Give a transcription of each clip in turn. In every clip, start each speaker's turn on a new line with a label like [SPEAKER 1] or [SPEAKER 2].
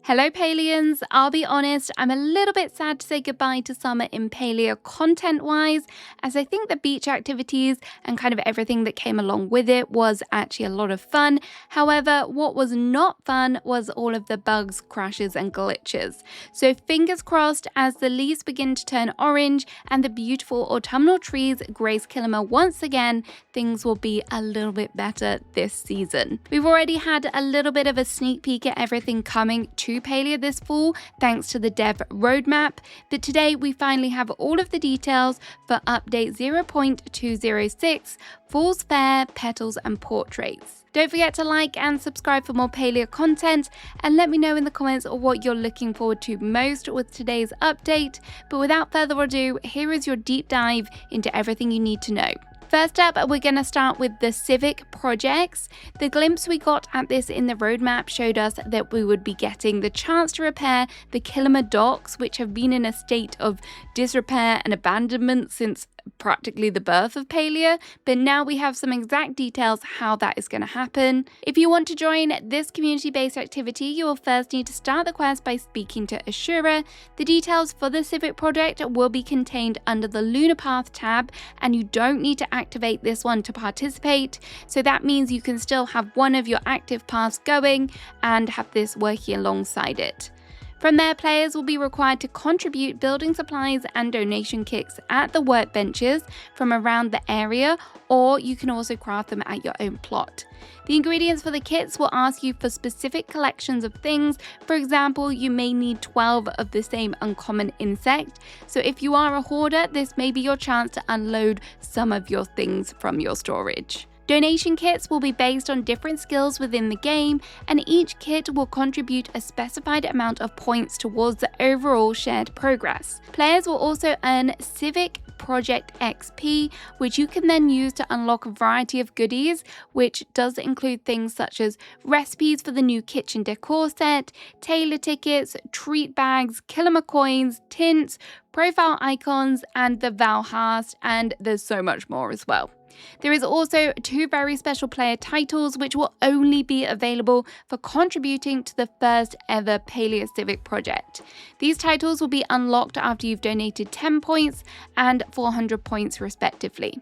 [SPEAKER 1] Hello Palians, I'll be honest, I'm a little bit sad to say goodbye to summer in Palia content-wise, as I think the beach activities and kind of everything that came along with it was actually a lot of fun. However, what was not fun was all of the bugs, crashes and glitches. So fingers crossed as the leaves begin to turn orange and the beautiful autumnal trees grace Kilima once again, things will be a little bit better this season. We've already had a little bit of a sneak peek at everything coming to Palia this fall thanks to the dev roadmap, but today we finally have all of the details for update 0.206, Fall's Fair, Petals and Portraits. Don't forget to like and subscribe for more Palia content, and let me know in the comments what you're looking forward to most with today's update. But without further ado, here is your deep dive into everything you need to know. First up, we're going to start with the Civic projects. The glimpse we got at this in the roadmap showed us that we would be getting the chance to repair the Kilima docks, which have been in a state of disrepair and abandonment since practically the birth of Palia, but now we have some exact details how that is going to happen. If you want to join this community-based activity, you will first need to start the quest by speaking to Ashura. The details for the Civic project will be contained under the Lunar Path tab, and you don't need to activate this one to participate, so that means you can still have one of your active paths going and have this working alongside it. From there, players will be required to contribute building supplies and donation kits at the workbenches from around the area, or you can also craft them at your own plot. The ingredients for the kits will ask you for specific collections of things. For example, you may need 12 of the same uncommon insect, so if you are a hoarder, this may be your chance to unload some of your things from your storage. Donation kits will be based on different skills within the game, and each kit will contribute a specified amount of points towards the overall shared progress. Players will also earn Civic Project XP, which you can then use to unlock a variety of goodies, which does include things such as recipes for the new kitchen decor set, tailor tickets, treat bags, Kilima coins, tints, profile icons, and the Valhast, and there's so much more as well. There is also 2 very special player titles which will only be available for contributing to the first ever Palia Civic project. These titles will be unlocked after you've donated 10 points and 400 points respectively.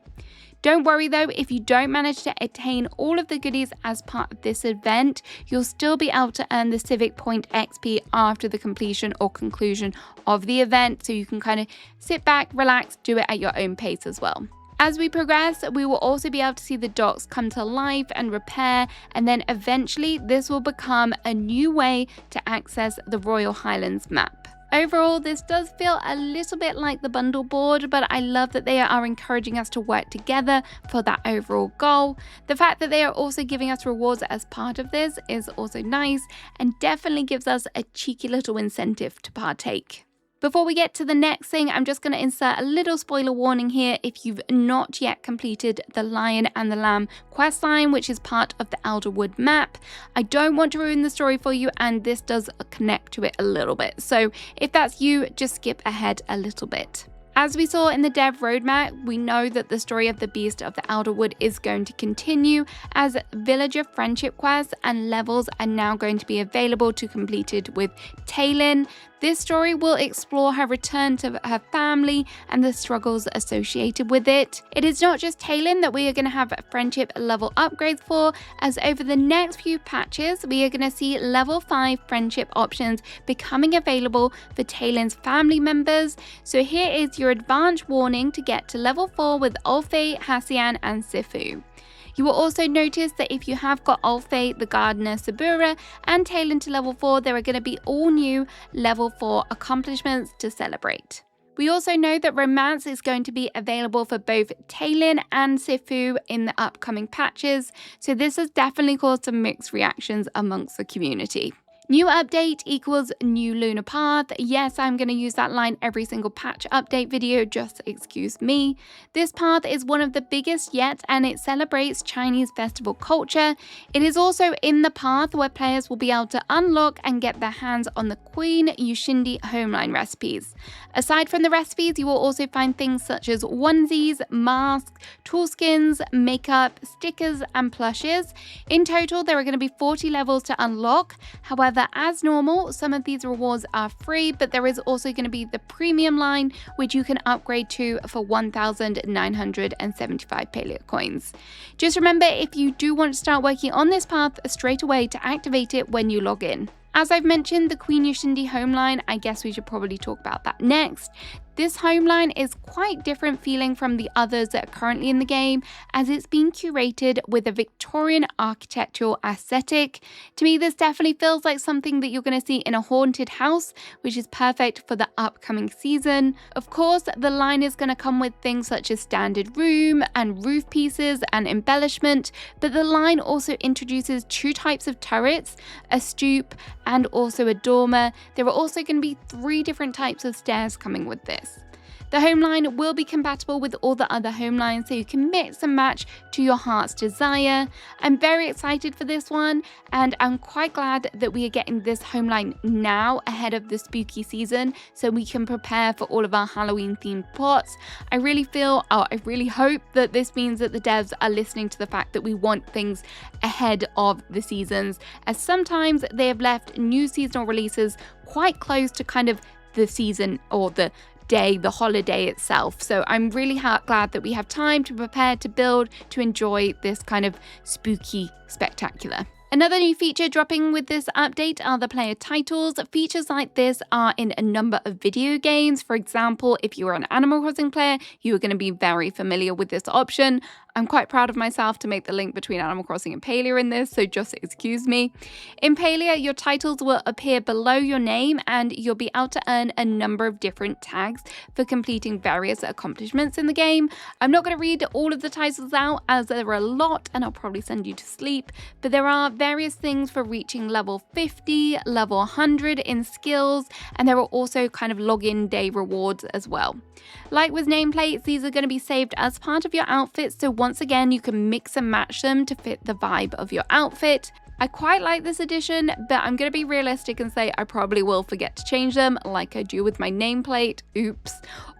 [SPEAKER 1] Don't worry though, if you don't manage to attain all of the goodies as part of this event, you'll still be able to earn the Civic Point XP after the completion or conclusion of the event, so you can kind of sit back, relax, do it at your own pace as well. As we progress, we will also be able to see the docks come to life and repair, and then eventually this will become a new way to access the Royal Highlands map. Overall, this does feel a little bit like the bundle board, but I love that they are encouraging us to work together for that overall goal. The fact that they are also giving us rewards as part of this is also nice and definitely gives us a cheeky little incentive to partake. Before we get to the next thing, I'm just going to insert a little spoiler warning here if you've not yet completed the Lion and the Lamb questline, which is part of the Elderwood map. I don't want to ruin the story for you, and this does connect to it a little bit. So if that's you, just skip ahead a little bit. As we saw in the dev roadmap, we know that the story of the Beast of the Elderwood is going to continue, as villager friendship quests and levels are now going to be available to completed with Taylin. This story will explore her return to her family and the struggles associated with it. It is not just Taylin that we are going to have friendship level upgrades for, as over the next few patches, we are going to see level 5 friendship options becoming available for Taylin's family members. So here is your advanced warning to get to level 4 with Ulfe, Hassian and Sifu. You will also notice that if you have got Ulfe, the Gardener, Sabura and Taylin to level 4, there are going to be all new level 4 accomplishments to celebrate. We also know that Romance is going to be available for both Taylin and Sifu in the upcoming patches, so this has definitely caused some mixed reactions amongst the community. New update equals new lunar path. Yes, I'm going to use that line every single patch update video, just excuse me. This path is one of the biggest yet, and it celebrates Chinese festival culture. It is also in the path where players will be able to unlock and get their hands on the Queen Yushindi homeline recipes. Aside from the recipes, you will also find things such as onesies, masks, tool skins, makeup, stickers and plushes. In total, there are going to be 40 levels to unlock. However, However, as normal, some of these rewards are free, but there is also going to be the premium line, which you can upgrade to for 1,975 Palia coins. Just remember, if you do want to start working on this path straight away, to activate it when you log in. As I've mentioned, the Queen Yushindi home line, I guess we should probably talk about that next. This home line is quite different feeling from the others that are currently in the game, as it's been curated with a Victorian architectural aesthetic. To me, this definitely feels like something that you're going to see in a haunted house, which is perfect for the upcoming season. Of course, the line is going to come with things such as standard room and roof pieces and embellishment, but the line also introduces 2 types of turrets, a stoop and also a dormer. There are also going to be 3 different types of stairs coming with this. The home line will be compatible with all the other home lines, so you can mix and match to your heart's desire. I'm very excited for this one, and I'm quite glad that we are getting this home line now ahead of the spooky season, so we can prepare for all of our Halloween themed plots. I really hope that this means that the devs are listening to the fact that we want things ahead of the seasons, as sometimes they have left new seasonal releases quite close to kind of the season or the holiday itself. So I'm really glad that we have time to prepare, to build, to enjoy this kind of spooky spectacular. Another new feature dropping with this update are the player titles. Features like this are in a number of video games. For example, if you are an Animal Crossing player, you are going to be very familiar with this option. I'm quite proud of myself to make the link between Animal Crossing and Palia in this, so just excuse me. In Palia, your titles will appear below your name, and you'll be able to earn a number of different tags for completing various accomplishments in the game. I'm not going to read all of the titles out, as there are a lot and I'll probably send you to sleep, but there are various things for reaching level 50, level 100 in skills, and there are also kind of login day rewards as well. Like with nameplates, these are going to be saved as part of your outfit, so once again you can mix and match them to fit the vibe of your outfit. I quite like this addition, but I'm going to be realistic and say I probably will forget to change them like I do with my nameplate. Oops.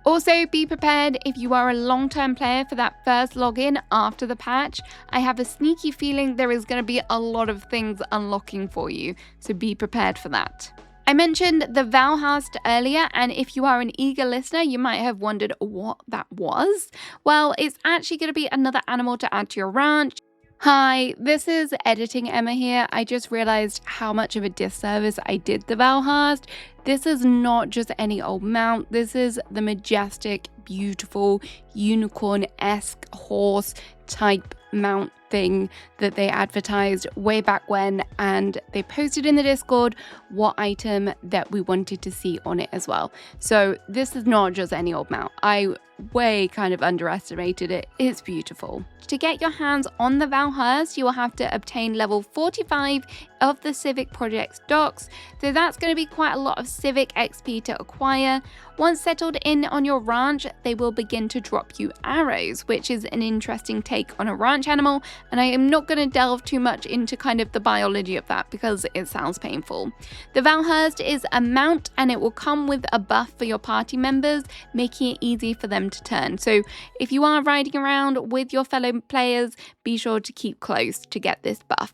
[SPEAKER 1] Also, be prepared if you are a long-term player for that first login after the patch. I have a sneaky feeling there is going to be a lot of things unlocking for you, so be prepared for that. I mentioned the Valhast earlier, and if you are an eager listener, you might have wondered what that was. Well, it's actually going to be another animal to add to your ranch. Hi, this is Editing Emma here. I just realized how much of a disservice I did the Valhast. This is not just any old mount. This is the majestic, beautiful, unicorn-esque horse type mount thing that they advertised way back when, and they posted in the Discord what item that we wanted to see on it as well. So this is not just any old mount. I way kind of underestimated it. It's beautiful. To get your hands on the Valhast, you will have to obtain level 45 of the Civic Project's docs, so that's going to be quite a lot of Civic XP to acquire. Once settled in on your ranch, they will begin to drop you arrows, which is an interesting take on a ranch animal, and I am not going to delve too much into kind of the biology of that because it sounds painful. The Valhast is a mount, and it will come with a buff for your party members, making it easy for them to turn. So if you are riding around with your fellow players, be sure to keep close to get this buff.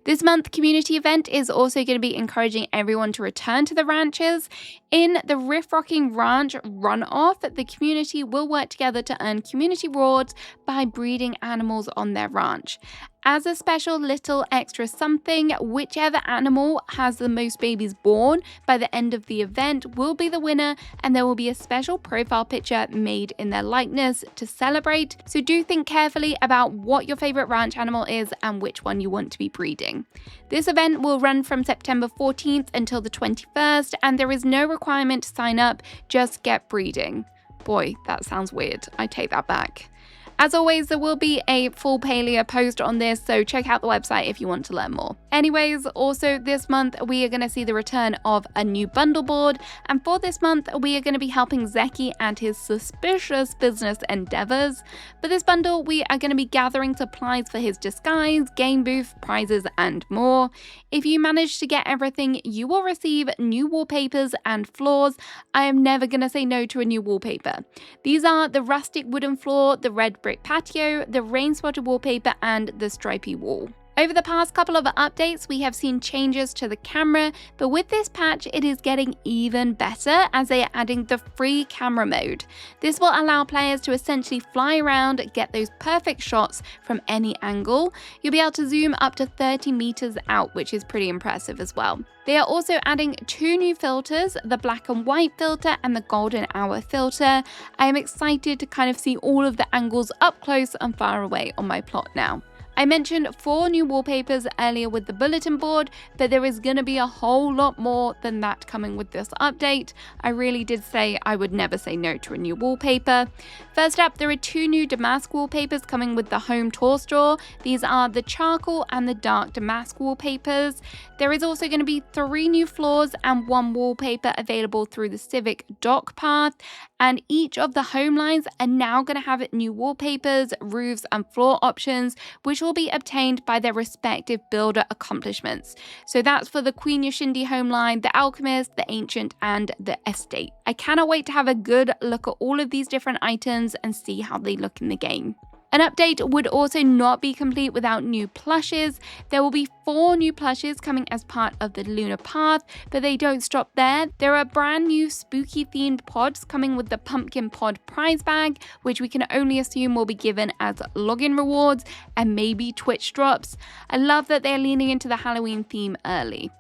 [SPEAKER 1] This month community event is also going to be encouraging everyone to return to the ranches. In the Riff Rocking Ranch runoff, the community will work together to earn community rewards by breeding animals on their ranch. As a special little extra something, whichever animal has the most babies born by the end of the event will be the winner, and there will be a special profile picture made in their likeness to celebrate. So do think carefully about what your favorite ranch animal is and which one you want to be breeding. This event will run from September 14th until the 21st, and there is no requirement to sign up, just get breeding. Boy, that sounds weird. I take that back. As always, there will be a full Palia post on this, so check out the website if you want to learn more. Anyways, also this month, we are going to see the return of a new bundle board, and for this month, we are going to be helping Zeki and his suspicious business endeavors. For this bundle, we are going to be gathering supplies for his disguise, game booth, prizes, and more. If you manage to get everything, you will receive new wallpapers and floors. I am never going to say no to a new wallpaper. These are the rustic wooden floor, the red brick patio, the rain spotted wallpaper, and the stripy wall. Over the past couple of updates, we have seen changes to the camera, but with this patch, it is getting even better as they are adding the free camera mode. This will allow players to essentially fly around, get those perfect shots from any angle. You'll be able to zoom up to 30 meters out, which is pretty impressive as well. They are also adding 2 new filters, the black and white filter and the golden hour filter. I am excited to kind of see all of the angles up close and far away on my plot now. I mentioned 4 new wallpapers earlier with the bulletin board, but there is going to be a whole lot more than that coming with this update. I really did say I would never say no to a new wallpaper. First up, there are 2 new damask wallpapers coming with the home tour store. These are the charcoal and the dark damask wallpapers. There is also going to be 3 new floors and 1 wallpaper available through the Civic dock path, and each of the home lines are now going to have new wallpapers, roofs and floor options, which will be obtained by their respective builder accomplishments. So that's for the Queen Yashindi home line, the Alchemist, the Ancient and the Estate. I cannot wait to have a good look at all of these different items and see how they look in the game. An update would also not be complete without new plushes. There will be 4 new plushes coming as part of the Lunar Path, but they don't stop there. There are brand new spooky themed pods coming with the Pumpkin Pod prize bag, which we can only assume will be given as login rewards and maybe Twitch drops. I love that they're leaning into the Halloween theme early.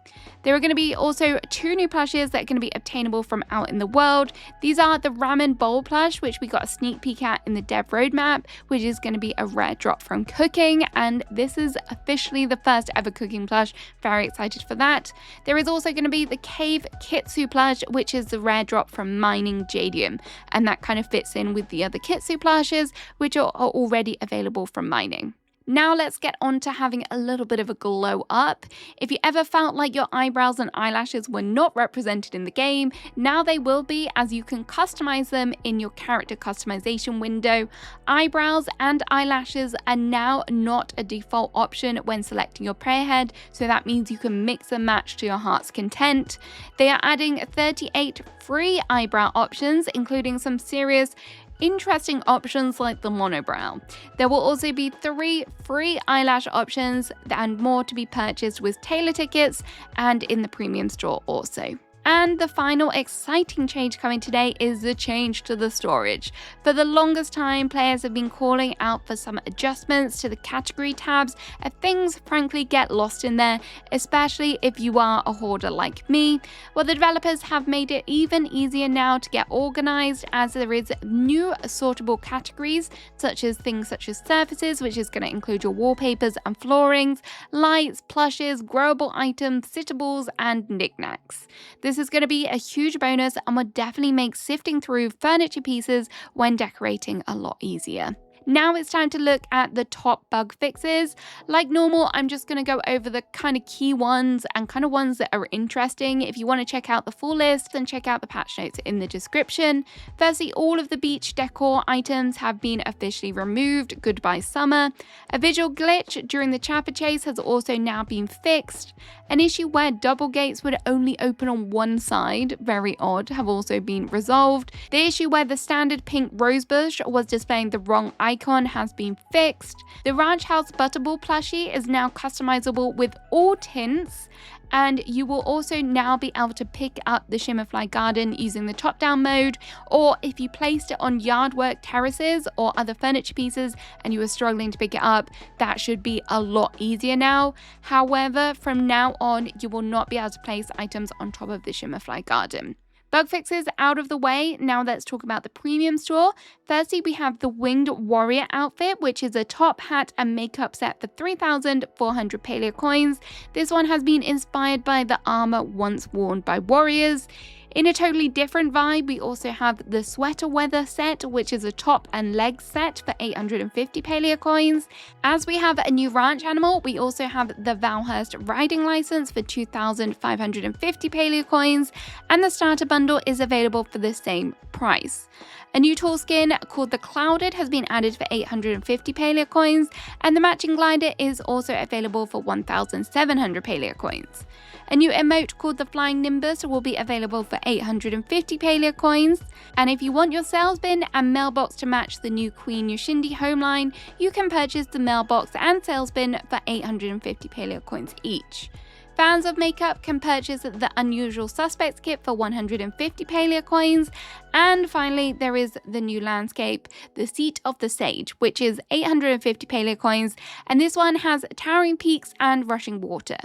[SPEAKER 1] There are going to be also 2 new plushes that are going to be obtainable from out in the world. These are the ramen bowl plush, which we got a sneak peek at in the dev roadmap, which is going to be a rare drop from cooking, and this is officially the first ever cooking plush. Very excited for that. There is also going to be the cave kitsu plush, which is the rare drop from mining jadium, and that kind of fits in with the other kitsu plushes, which are already available from mining. Now let's get on to having a little bit of a glow up. If you ever felt like your eyebrows and eyelashes were not represented in the game, now they will be, as you can customize them in your character customization window. Eyebrows and eyelashes are now not a default option when selecting your prayer head, so that means you can mix and match to your heart's content. They are adding 38 free eyebrow options, including some serious interesting options like the monobrow. There will also be 3 free eyelash options and more to be purchased with tailor tickets and in the premium store also. And the final exciting change coming today is the change to the storage. For the longest time, players have been calling out for some adjustments to the category tabs, and things frankly get lost in there, especially if you are a hoarder like me. Well, the developers have made it even easier now to get organized, as there is new sortable categories, such as things such as surfaces, which is going to include your wallpapers and floorings, lights, plushes, growable items, sittables, and knickknacks. This is going to be a huge bonus and would definitely make sifting through furniture pieces when decorating a lot easier. Now it's time to look at the top bug fixes. Like normal, I'm just going to go over the kind of key ones and kind of ones that are interesting. If you want to check out the full list, then check out the patch notes in the description. Firstly, all of the beach decor items have been officially removed. Goodbye summer. A visual glitch during the chopper chase has also now been fixed. An issue where double gates would only open on one side, very odd, have also been resolved. The issue where the standard pink rosebush was displaying the wrong icon has been fixed. The Ranch House Butterball plushie is now customizable with all tints, and you will also now be able to pick up the Shimmerfly Garden using the top-down mode, or if you placed it on yardwork terraces or other furniture pieces and you were struggling to pick it up, that should be a lot easier now. However, from now on, you will not be able to place items on top of the Shimmerfly Garden. Bug fixes out of the way, now let's talk about the premium store. Firstly, we have the Winged Warrior outfit, which is a top, hat and makeup set for 3,400 Palia coins. This one has been inspired by the armor once worn by warriors. In a totally different vibe, we also have the Sweater Weather set, which is a top and legs set for 850 Palia coins. As we have a new ranch animal, we also have the Valhast riding license for 2,550 Palia coins, and the starter bundle is available for the same price. A new tall skin called the Clouded has been added for 850 Palia coins, and the matching glider is also available for 1,700 Palia coins. A new emote called the Flying Nimbus will be available for 850 Palia coins, and if you want your sales bin and mailbox to match the new Queen Yoshindi home line, you can purchase the mailbox and sales bin for 850 Palia coins each. Fans of makeup can purchase the Unusual Suspects kit for 150 Palia coins. And finally, there is the new landscape, the Seat of the Sage, which is 850 Palia coins, and this one has towering peaks and rushing water.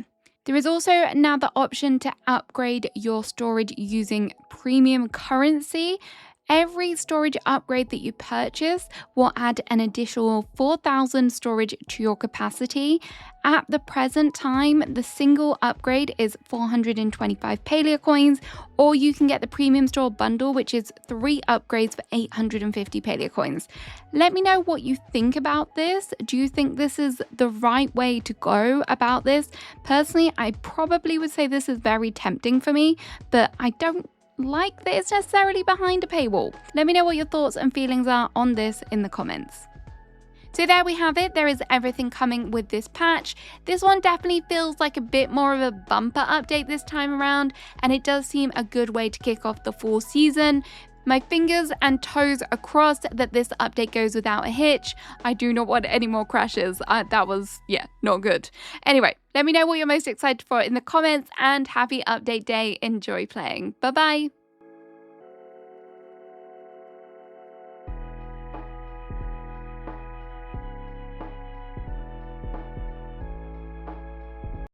[SPEAKER 1] There is also now the option to upgrade your storage using premium currency. Every storage upgrade that you purchase will add an additional 4,000 storage to your capacity. At the present time, the single upgrade is 425 Palia coins, or you can get the premium store bundle, which is 3 upgrades for 850 Palia coins. Let me know what you think about this. Do you think this is the right way to go about this? Personally, I probably would say this is very tempting for me, but I don't like that it's necessarily behind a paywall. Let me know what your thoughts and feelings are on this in the comments. So there we have it. There is everything coming with this patch. This one definitely feels like a bit more of a bumper update this time around, and it does seem a good way to kick off the fall season. My fingers and toes are crossed that this update goes without a hitch. I do not want any more crashes. That was, not good. Anyway, let me know what you're most excited for in the comments, and happy update day. Enjoy playing. Bye bye.